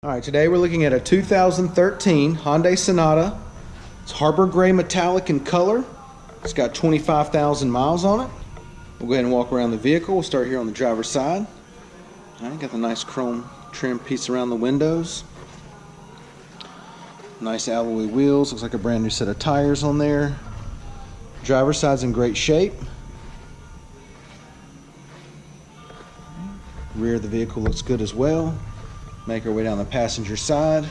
Alright, today we're looking at a 2013 Hyundai Sonata. It's Harbor Gray metallic in color. It's got 25,000 miles on it. We'll go ahead and walk around the vehicle. We'll start here on the driver's side. Alright, got the nice chrome trim piece around the windows. Nice alloy wheels. Looks like a brand new set of tires on there. Driver's side's in great shape. Rear of the vehicle looks good as well. Make our way down the passenger side.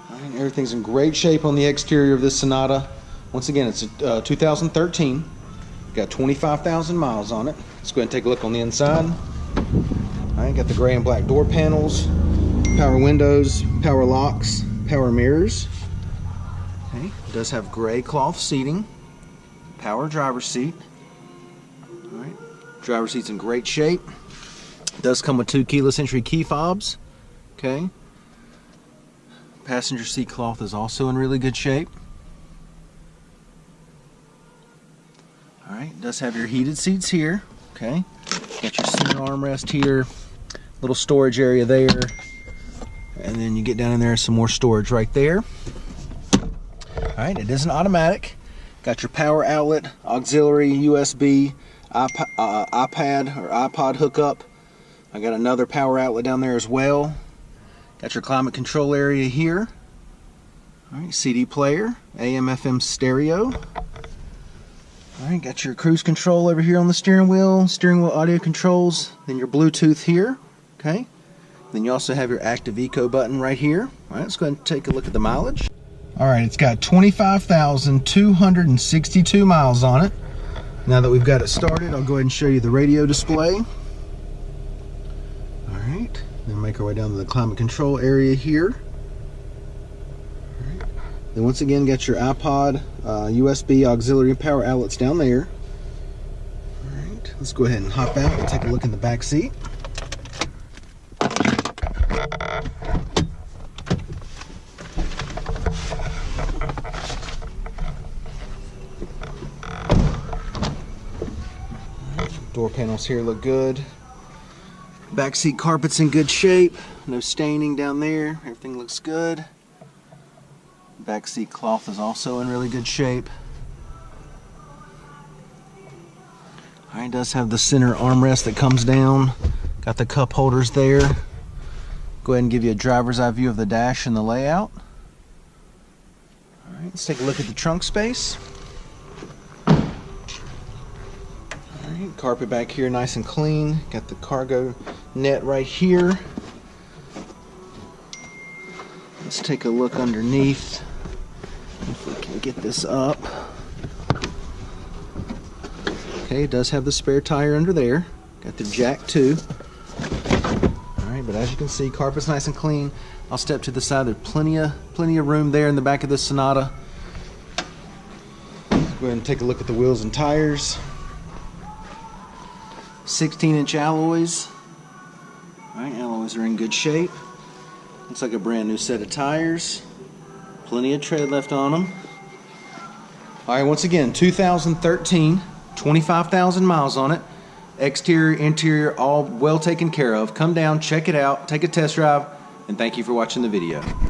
Right, everything's in great shape on the exterior of this Sonata. Once again, it's a 2013. Got 25,000 miles on it. Let's go ahead and take a look on the inside. Alright, got the gray and black door panels, power windows, power locks, power mirrors. Okay, it does have gray cloth seating, power driver's seat. Alright, driver's seat's in great shape. It does come with 2 keyless entry key fobs. Okay. Passenger seat cloth is also in really good shape. Alright, it does have your heated seats here. Okay. Got your center armrest here. Little storage area there. And then you get down in there, some more storage right there. Alright, it is an automatic. Got your power outlet, auxiliary, USB, iPad or iPod hookup. I got another power outlet down there as well. Got your climate control area here. Alright, CD player, AM FM stereo. Alright, got your cruise control over here on the steering wheel audio controls, then your Bluetooth here. Okay. Then you also have your active eco button right here. Alright, let's go ahead and take a look at the mileage. Alright, it's got 25,262 miles on it. Now that we've got it started, I'll go ahead and show you the radio display. Alright, then make our way down to the climate control area here. Alright. Then once again, got your iPod, USB, auxiliary power outlets down there. Alright, let's go ahead and hop out and take a look in the back seat. Door panels here look good. Back seat carpet's in good shape. No staining down there. Everything looks good. Back seat cloth is also in really good shape. Alright, it does have the center armrest that comes down. Got the cup holders there. Go ahead and give you a driver's eye view of the dash and the layout. Alright, let's take a look at the trunk space. Carpet back here nice and clean. Got the cargo net right here. Let's take a look underneath if we can get this up. Okay, it does have the spare tire under there. Got the jack too. Alright, but as you can see, carpet's nice and clean. I'll step to the side. There's plenty of room there in the back of this Sonata. Go ahead and take a look at the wheels and tires. 16-inch alloys. Alright, alloys are in good shape. Looks like a brand new set of tires. Plenty of tread left on them. Alright, once again, 2013, 25,000 miles on it. Exterior, interior, all well taken care of. Come down, check it out, take a test drive, and thank you for watching the video.